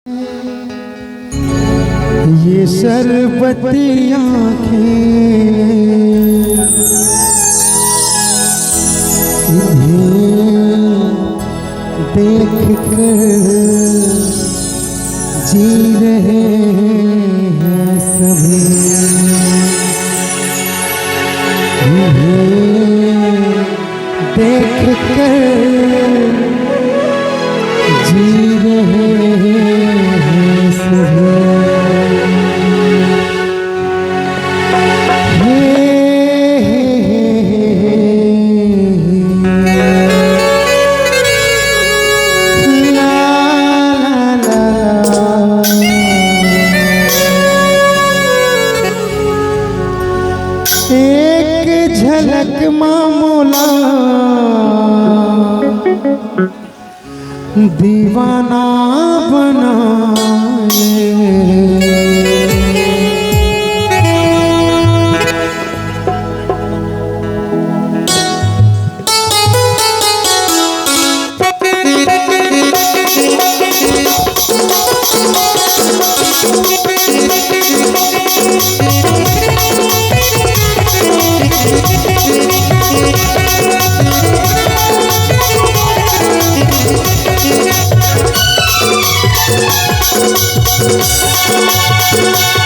ये शरबती आँखें इन्हें देख कर जी रहे हैं सभी। इन्हें देख कर जी रहे हैं सभी। एक झलक मामूला दीवाना बनाए।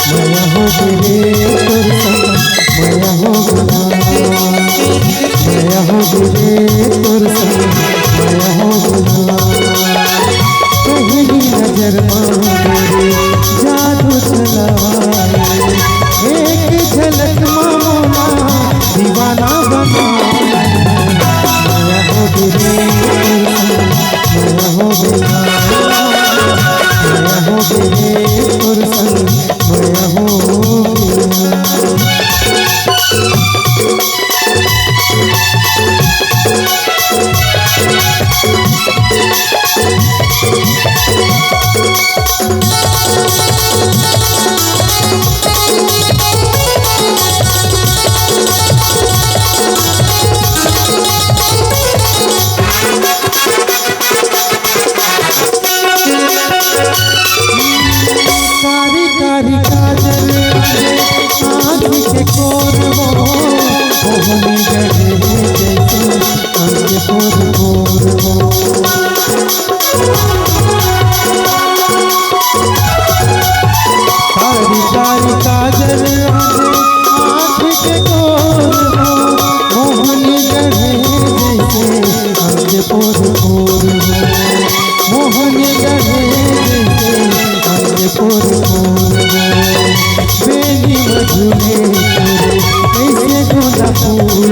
माया हो गिरे तुर संग, माया हो गया, माया हो गिरे तुर संग, माया हो गया। पहली नजर मेरे जादू चलाए, एक झलक मामूला दीवाना बनाए। माया हो गिरे तुर संग, माया हो गया, माया हो गिरे तुर संग, माया हो गया। कारी कारी काजल आँख के कोर वो मोहनी गढ़े जैसे आँख कोर कोर वो। कारी कारी काजल आँख के कोर वो मोहनी गढ़े जैसे आँख कोर कोर वो। मोहनी गढ़े बेनी मधुले ऐसे गोला फूल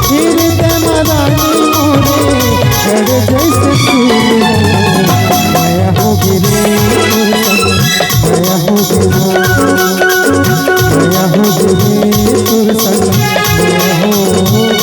फिर दमदानी मोरे गड़ जैसे फूल। माया हो गिरे माया हो गिरा, माया हो गिरे तुर संग, माया हो गिरा।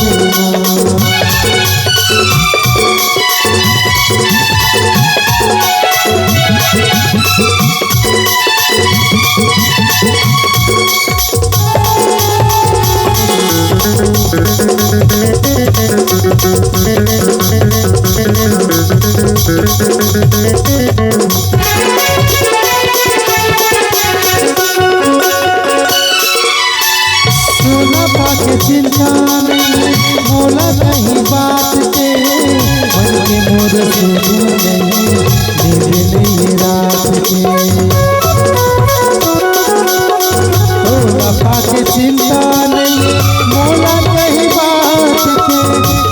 सोना पाके चिंता नहीं मोला कहीं बात के, मन के मोर सुनू नहीं नींद नहीं रात के। सोना पाके चिंता नहीं मोला कहीं बात के,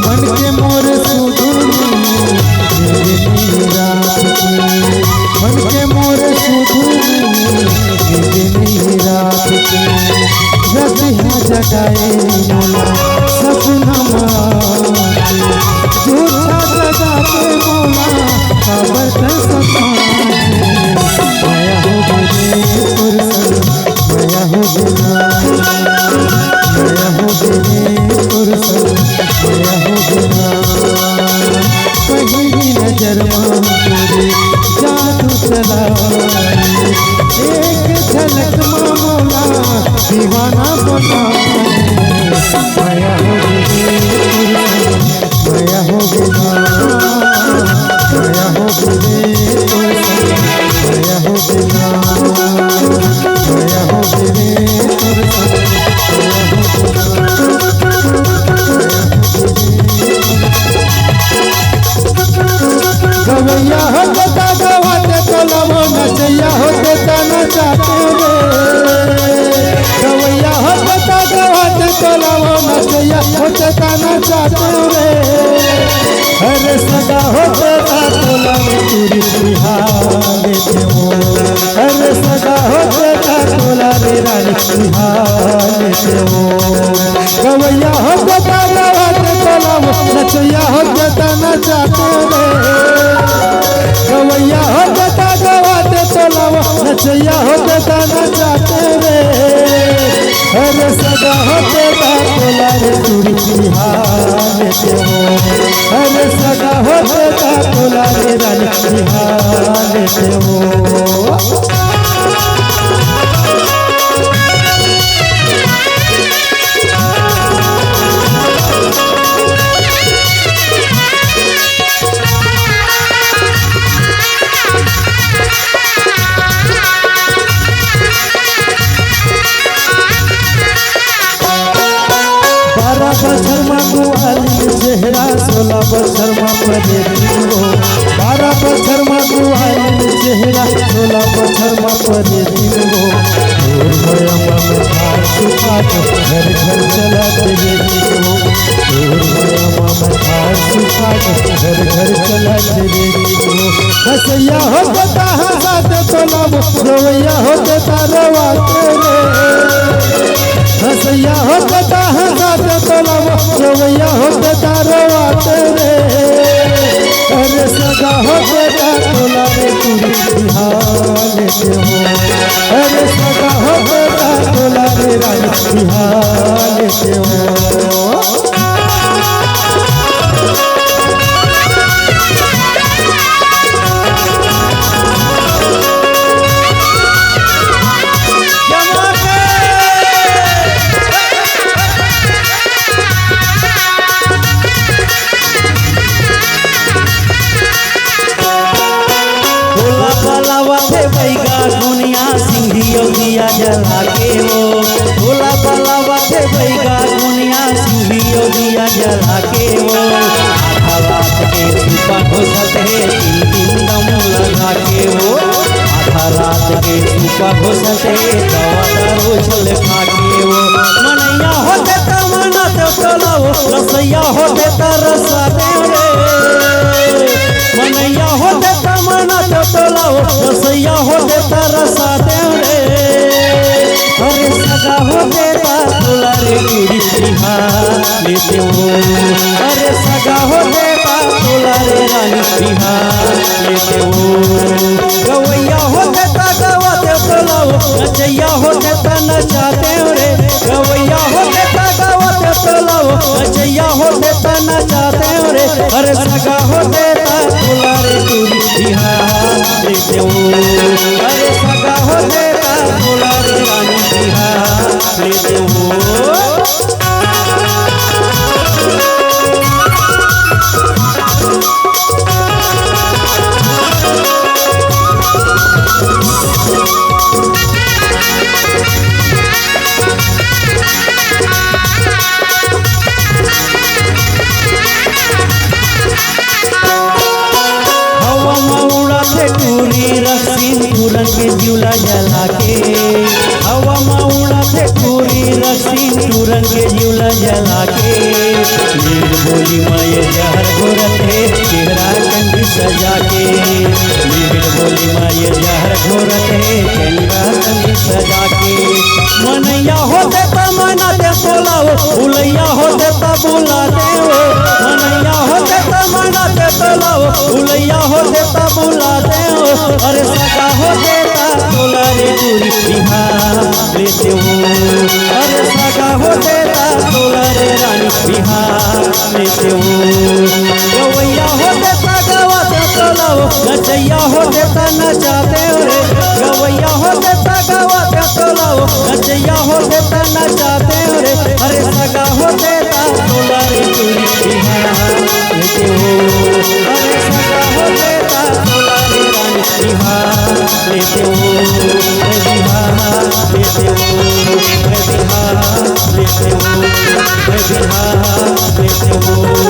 मन के मोर सुनू नहीं नींद नहीं रात के। मन के मोर सुनू नहीं नींद नहीं रात के। रतिया जगाए मोला सपना मारे, झूठा जगा के मोला खबर कर सपाए। माया हो गिरे तुर संग, माया हो गया, माया हो गिरे तुर संग, माया हो गया। पहली नजर मेरे जादू चलाए, एक झलक मामूला दीवाना बनाए। माया हो गिरे तुर संग, माया हो गया, माया हो गिरे तुर संग। लेते हो। अरे सगा होते ता तोला रे रानी बिहार लेते हो। गवैया होते ता गवाते तोला नचैया होते ता नचाते रे। गवैया होते ता गवाते तोला नचैया होते ता नचाते रे। अरे सगा होते ता तोला रे चूड़ी बिहार लेते हो। अरे सगा होते ता तोला रे रानी बिहार लेते हो। बछर गुआली चेहरा 16 बछर परे दिनो। 12 बछर गुआली चेहरा 16 बछर परे दिनो। घर सुखा घर घर चला तेरे दिनो। घर सुखा घर घर चला तेरे दिनो। हसैया हो बता हंसाते तोला रवैया हो बता रवाते रे। हसैया हो बता हंसाते तोला रवैया हो बता रवाते रे। अरे सगा हो बता तोला रे चूड़ी बिहार लेते हो। अरे सगा हो बता तोला रे रानी बिहार लेते हो। दुनिया सिंधियों दिया जला के वो भोला बलावा थे बैगा दुनिया सिंधियों दिया जला के वो। आधा रात के सुपा घोषते 3 दम लगा के वो। आधा रात के सुपा घोषते दवा दारू छल खा के वो। मनैया होते त मना तो चलाओ रसैया होते त रसा दे रे। मनैया होते त मना तो चलाओ रसैया होते त रसा दे रे। अरे सगा होते ता तोला रे चूड़ी बिहार लेते हो। अरे सगा होते ता तोला रे रानी बिहार लेते हो। गवैया होते ता गवाते तोलाओ नचैया होते ता नचाते रे। गवैया होते ता गवाते तोलाओ नचैया होते ता नचाते रे। अरे सगा होते ता तोला रे चूड़ी बिहार लेते हो। अरे सगा होते ता तोला रे रानी बिहार लेते हो। पूरन के झूला जला के हवा में उड़ाते पूरी रसीन पूरन के झूला जला के। नील बोली माये जहर घोरते चेहरा कंदी सजा के। नील बोली माये जहर घोरते चेहरा कंदी सजा के। मनैया होते त मना दे बोलाओ उलैया होते त बुलाते हो। मनैया होते त मना दे बोलाओ उलैया होते त बुलाते हो। अरे सगा होते ता तोला रे चूड़ी बिहार लेते हो। अरे सगा होते ता तोला रे रानी बिहार लेते हो। गवैया होते ता गवाते तोलाओ नचैया होते ता नचाते रे। गवैया होते ता गवाते तोलाओ नचैया होते ता नचाते रे। अरे सगा होते ता तोला रे चूड़ी बिहार लेते हो। अरे सगा होते ता तोला रे रानी बिहार लेते हो। बिहार लेते हो। बिहार लेते हो। बिहार लेते हो।